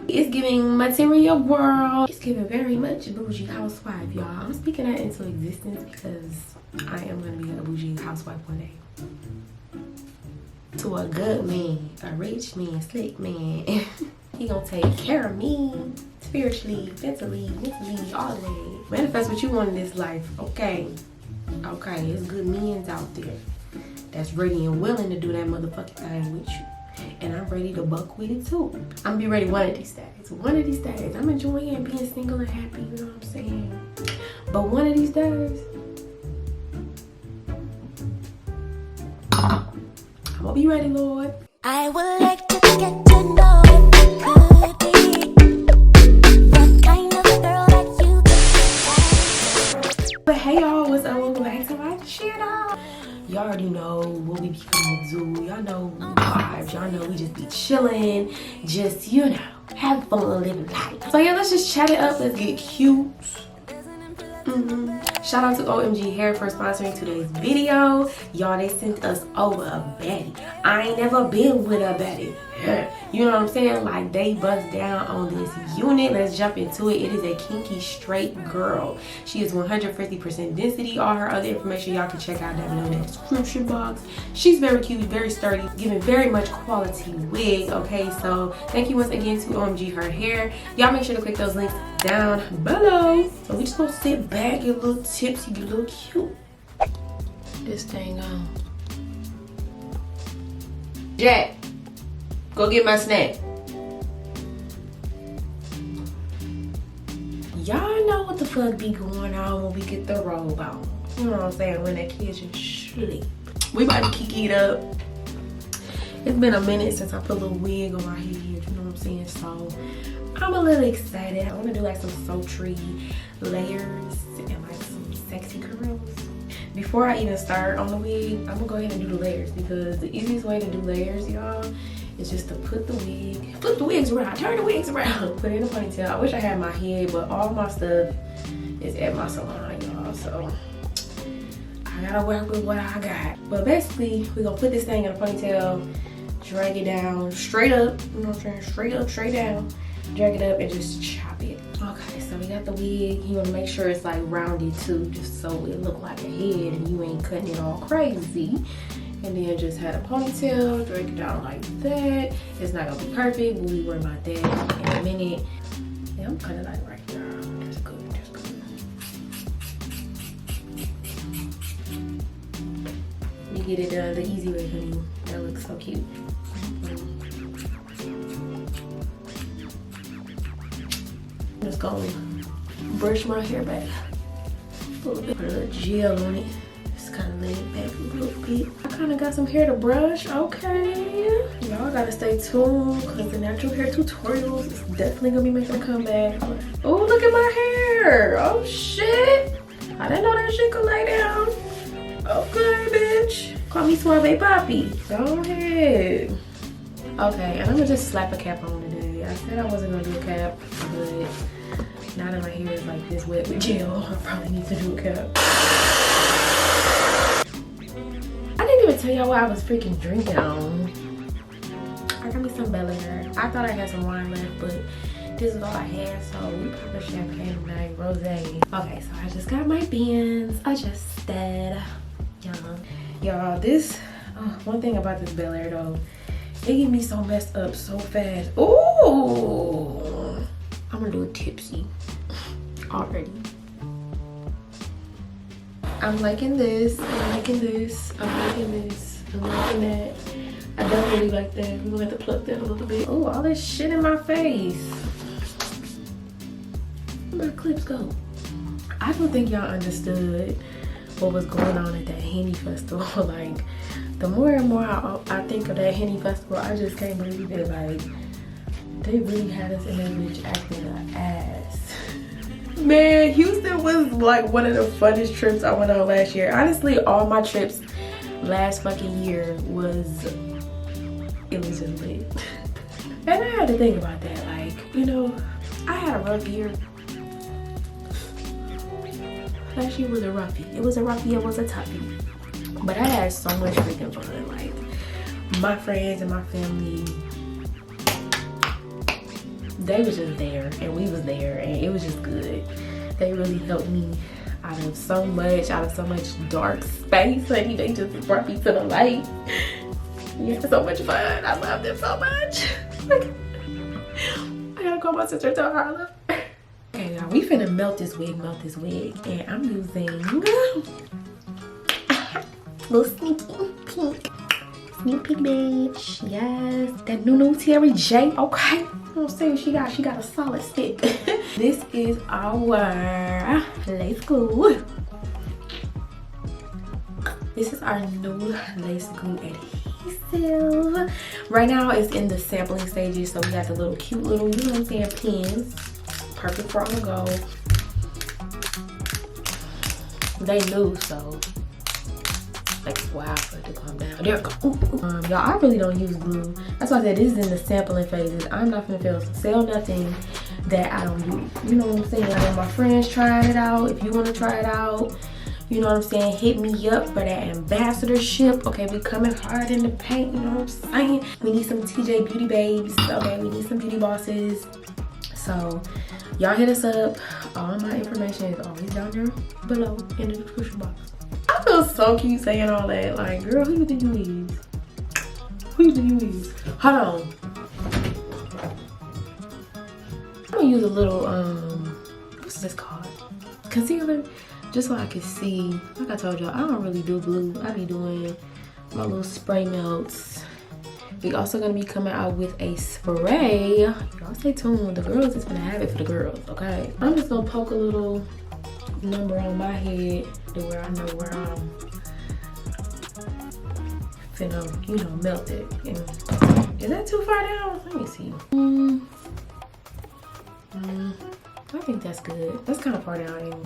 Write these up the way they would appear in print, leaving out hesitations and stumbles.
It's giving material world. It's giving very much bougie housewife, y'all. I'm speaking that into existence because I am gonna be a bougie housewife one day. To a good man, a rich man, slick man. He gonna take care of me spiritually, mentally, all the way. Manifest what you want in this life, okay? Okay, there's good men out there that's ready and willing to do that motherfucking thing with you. And I'm ready to buck with it too. I'm gonna be ready one of these days. One of these days. I'm enjoying being single and happy, you know what I'm saying? But one of these days, I'm gonna be ready, Lord. I would like to get to know if you could be the kind of girl that you could be. But hey y'all, what's up? Welcome back to my channel. Y'all already know what we be coming to do. Y'all know vibes. Y'all know we just be chilling. Just, you know, have fun, living life. So yeah, let's just chat it up. Let's get cute. Shout out to OmgHerHair for sponsoring today's video. Y'all, they sent us over a baddie. I ain't never been with a baddie. You know what I'm saying? Like, they bust down on this unit. Let's jump into it. It is a kinky straight girl. She is 150% density. All her other information y'all can check out down below in the description box. She's very cute, very sturdy, giving very much quality wig. Okay, so thank you once again to OmgHerHair. Y'all make sure to click those links down below. So we just gonna sit back, get a little tipsy, get a little cute. This thing on. Jack, go get my snack. Y'all know what the fuck be going on when we get the robe on. You know what I'm saying? When that kid just sleep. We about to kick it up. It's been a minute since I put a little wig on my head. You know what I'm saying? So I'm a little excited. I want to do like some sultry layers and like some sexy curls. Before I even start on the wig, I'm gonna go ahead and do the layers because the easiest way to do layers, y'all, is just to put the wigs around, turn the wigs around, put it in a ponytail. I wish I had my head, but all my stuff is at my salon, y'all, so I gotta work with what I got. But basically, we're gonna put this thing in a ponytail, drag it down straight up, you know what I'm saying, straight up, straight down, drag it up and just chop it. Okay, so we got the wig. You wanna make sure it's like rounded too, just so it look like a head and you ain't cutting it all crazy. And then just had a ponytail, drag it down like that. It's not gonna be perfect, but we worry about that in a minute. Yeah, I'm kinda like right there. That's good, that's good. You get it done the easy way, honey. That looks so cute. I'm just gonna brush my hair back a little bit. Put a little gel on it. Just kind of lay it back a little bit. I kind of got some hair to brush. Okay. Y'all gotta stay tuned because the natural hair tutorials is definitely gonna be making a comeback. Oh, look at my hair. Oh, shit. I didn't know that shit could lay down. Okay, bitch. Call me Sorbet Poppy. Go ahead. Okay, and I'm gonna just slap a cap on today. I said I wasn't gonna do a cap, but now that my hair is like this wet with gel, I probably need to do a cap. I didn't even tell y'all what I was freaking drinking on. I got me some Bel Air. I thought I had some wine left, but this is all I had, so we popped champagne tonight, rosé. Okay, so I just got my beans adjusted. Y'all, this one thing about this Bel Air though, it get me so messed up so fast. Ooh, I'm gonna do it tipsy already. I'm liking this, I'm liking this, I'm liking this, I'm liking that. I don't really like that. We're gonna have to pluck that a little bit. Oh, all this shit in my face. Where my clips go? I don't think y'all understood what was going on at that Henny Festival. Like, the more and more I think of that Henny Festival, I just can't believe it. Like, they really had us in that bitch acting an ass. Man, Houston was like one of the funnest trips I went on last year. Honestly, all my trips last fucking year it was just lit. And I had to think about that. Like, you know, I had a rough year. Last year was a roughie. It was a roughie, it was a toughie. But I had so much freaking fun. Like, my friends and my family, they was just there and we was there and it was just good. They really helped me out of so much dark space, honey. They just brought me to the light. We had so much fun. I love them so much. I gotta call my sister and tell her I love her. Okay, y'all, we finna melt this wig, and I'm using little sneaky pink beige. Yes, that new Tierra J. Okay, I'm saying she got a solid stick. This is our lace glue. This is our new lace glue adhesive. Right now it's in the sampling stages, so we got the little cute little, you know what I'm saying, pins. Perfect for on the go. They knew, so like wow for it to calm down. There we go. Y'all, I really don't use glue. That's why I said this is in the sampling phases. I'm not gonna sell nothing that I don't use. You know what I'm saying? I know my friends trying it out. If you want to try it out, you know what I'm saying, hit me up for that ambassadorship. Okay, we coming hard in the paint, you know what I'm saying? We need some TJ beauty babes. Okay, we need some beauty bosses. So y'all hit us up. All my information is always down there below in the description box. I feel so cute saying all that. Like, girl, who you think you is? Who do you use? Hold on. I'm gonna use a little, what's this called? Concealer. Just so I can see. Like I told y'all, I don't really do glue. I be doing my little spray melts. We also gonna be coming out with a spray. Y'all stay tuned. The girls is gonna have it for the girls, okay? I'm just gonna poke a little number on my head to where I know where I'm finna, you know, melt it. And is that too far down? Let me see. I think that's good. That's kind of far down, ain't it?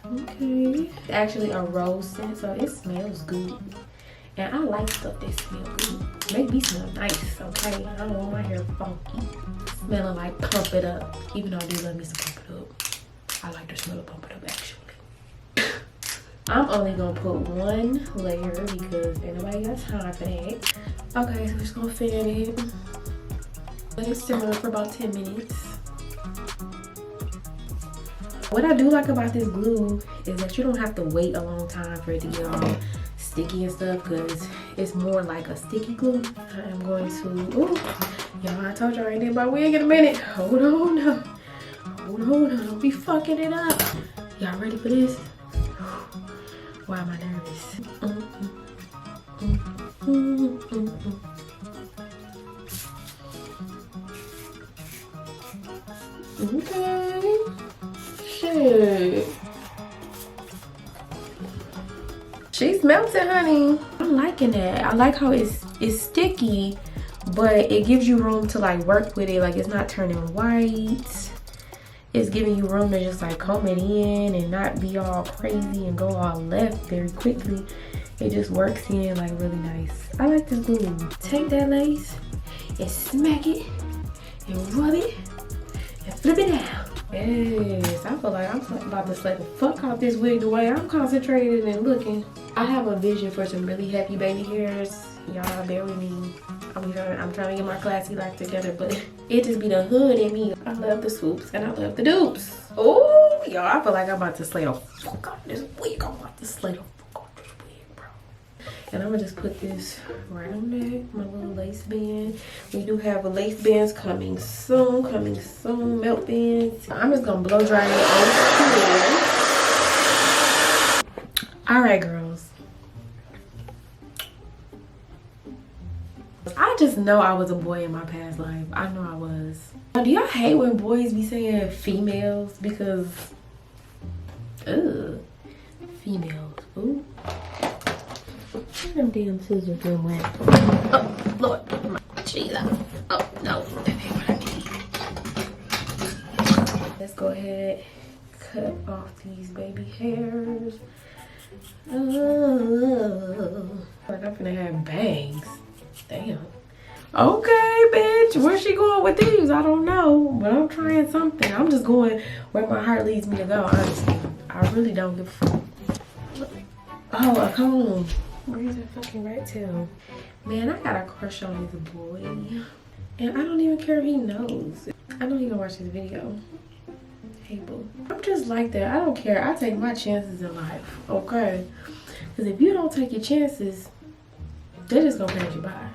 Okay. It's actually a rose scent, so it smells good. And I like stuff that smells good. Make me smell nice, okay? I don't want my hair funky. Smelling like pump it up. Even though I do love me some pump it up. I like the smell of pump it up actually. I'm only gonna put one layer because ain't nobody got time for that. Okay, so we're just gonna fan it. Let it simmer for about 10 minutes. What I do like about this glue is that you don't have to wait a long time for it to get all sticky and stuff, because it's more like a sticky glue. I am going to, ooh, y'all, I told y'all I ain't did my wig in a minute. Hold on now. Hold on, don't be fucking it up. Y'all ready for this? Why am I nervous? Okay. Shit. She's melted, honey. I'm liking that. I like how it's sticky, but it gives you room to like work with it. Like it's not turning white. It's giving you room to just like comb it in and not be all crazy and go all left very quickly. It just works in like really nice. I like this glue. Take that lace and smack it and rub it and flip it down. Yes, I feel like I'm about to slap the fuck out this wig the way I'm concentrated and looking. I have a vision for some really happy baby hairs. Y'all bear with me. I'm trying to get my classy life together, but it just be the hood in me. I love the swoops and I love the dupes. Oh, y'all, I feel like I'm about to slay the fuck out this wig. I'm about to slay the fuck out this wig, bro. And I'm gonna just put this right on there, my little lace band. We do have a lace bands coming soon, melt bands. I'm just gonna blow dry it on here. All right, girls. I just know I was a boy in my past life. I know I was. Do y'all hate when boys be saying females? Because, ugh, females. Ooh. Them damn scissors been wet. Oh, Lord. Jesus. Oh, no. That ain't what I need. Let's go ahead. Cut off these baby hairs. Like I'm gonna have bangs. Damn. Okay, bitch. Where's she going with these? I don't know. But I'm trying something. I'm just going where my heart leads me to go, honestly. I really don't give a fuck. Oh, a comb. Where's that fucking rat tail? Man, I got a crush on this boy. And I don't even care if he knows. I know he gonna watch this video. Hey, boo. I'm just like that. I don't care. I take my chances in life, okay? Because if you don't take your chances, they're just gonna pass you by.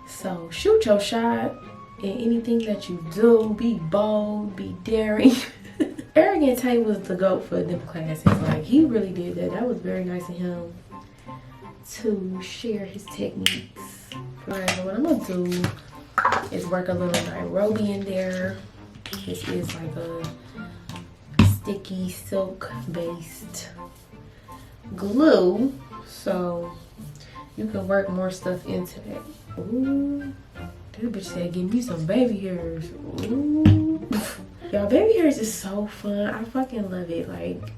So shoot your shot in anything that you do. Be bold, be daring. Arrogant Tate was the GOAT for them classes. Like, he really did that. That was very nice of him to share his techniques. Alright, so what I'm gonna do is work a little Nairobi in there. This is like a sticky silk based glue, so you can work more stuff into that. Ooh, that bitch said give me some baby hairs. Ooh. Y'all, baby hairs is so fun. I fucking love it. Like,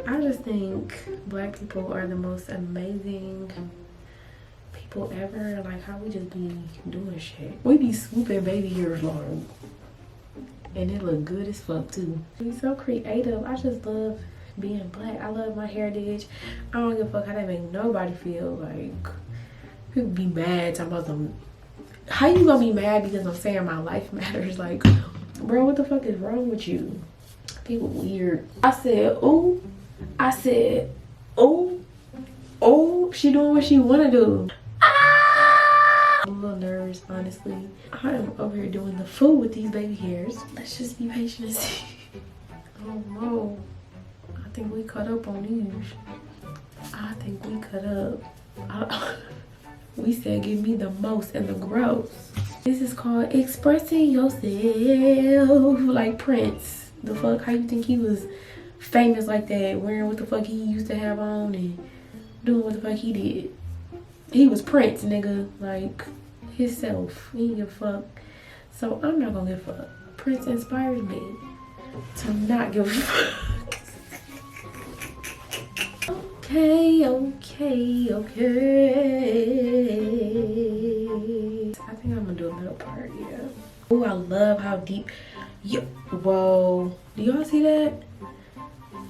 I just think black people are the most amazing people ever. Like, how we just be doing shit. We be swooping baby hairs long. And it look good as fuck too. We so creative. I just love being black. I love my heritage. I don't give a fuck how that make nobody feel. Like, people be mad talking about some. How you gonna be mad because I'm saying my life matters? Like, bro, what the fuck is wrong with you? People weird. I said, ooh. I said, ooh. Oh, she doing what she wanna do. I'm a little nervous, honestly. I am over here doing the food with these baby hairs. Let's just be patient and see. Oh no. I think we cut up on these. I think we cut up. We said give me the most and the gross. This is called expressing yourself. Like Prince. The fuck? How you think he was famous like that? Wearing what the fuck he used to have on and doing what the fuck he did. He was Prince, nigga. Like, himself. He didn't give a fuck. So I'm not gonna give a fuck. Prince inspires me to not give a fuck. Okay. I think I'm gonna do a middle part, yeah. Oh, I love how deep. Yo, whoa. Do y'all see that?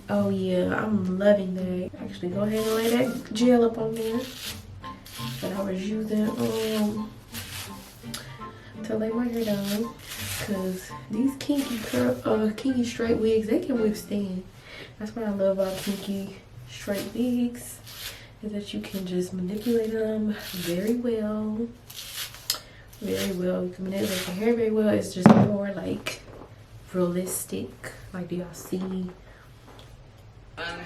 Oh yeah, I'm loving that. Actually, go ahead and lay that gel up on there that I was using to lay my hair down, because these kinky straight wigs, they can withstand. That's what I love about kinky straight wigs, is that you can just manipulate them very well. You can manipulate your hair very well. It's just more like realistic. Like, do y'all see?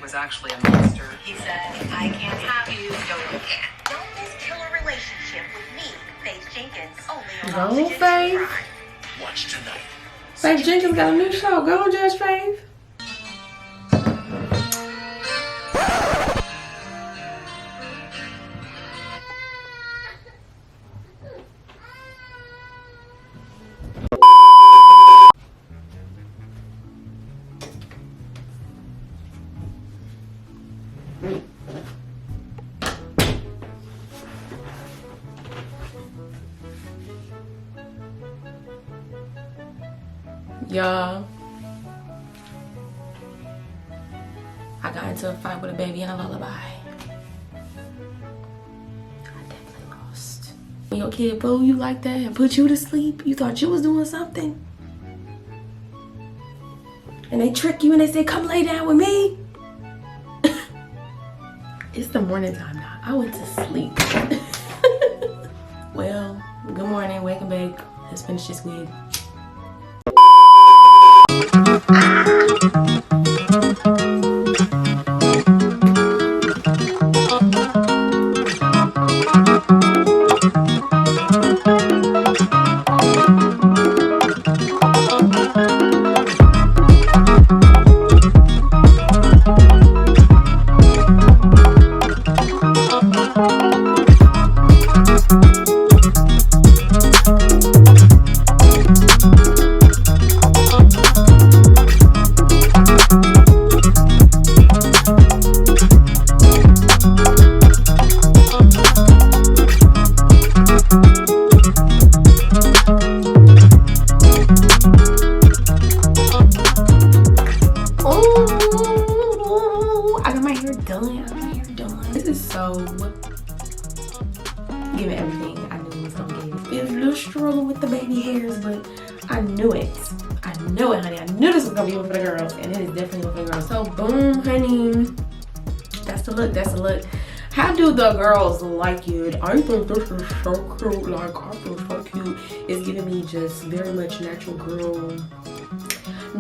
Was actually a monster. He said, I can't have you, so you can't. Don't miskill a relationship with me, Faith Jenkins. Only on Go, Oxygen Faith. Prime. Watch tonight. Faith Jenkins got a new show. Go on, Judge Faith. Y'all, I got into a fight with a baby and a lullaby. I definitely lost. When your kid boo you like that and put you to sleep, you thought you was doing something, and they trick you and they say, come lay down with me. It's the morning time now. I went to sleep. Well, good morning, wake and bake. Let's finish this wig. Giving everything I knew it was gonna give. It was a little struggle with the baby hairs, but I knew it. I knew it, honey. I knew this was gonna be one for the girls, and it is definitely one for the girls. So boom, honey. That's the look. That's the look. How do the girls like it? I think this is so cute. Like, I feel so cute. It's giving me just very much natural girl.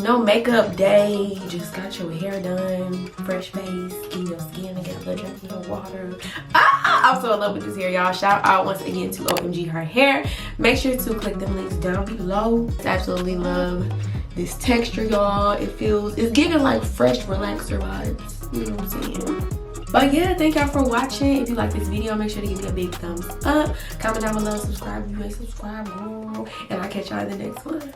No makeup day. You just got your hair done. Fresh face. Getting your skin together. Drinking your water. I'm so in love with this hair, y'all. Shout out once again to OmgHerHair. Make sure to click the links down below. I absolutely love this texture, y'all. It's giving like fresh relaxer vibes. You know what I'm saying? But yeah, thank y'all for watching. If you like this video, make sure to give me a big thumbs up. Comment down below, subscribe if you ain't subscribed, and I'll catch y'all in the next one.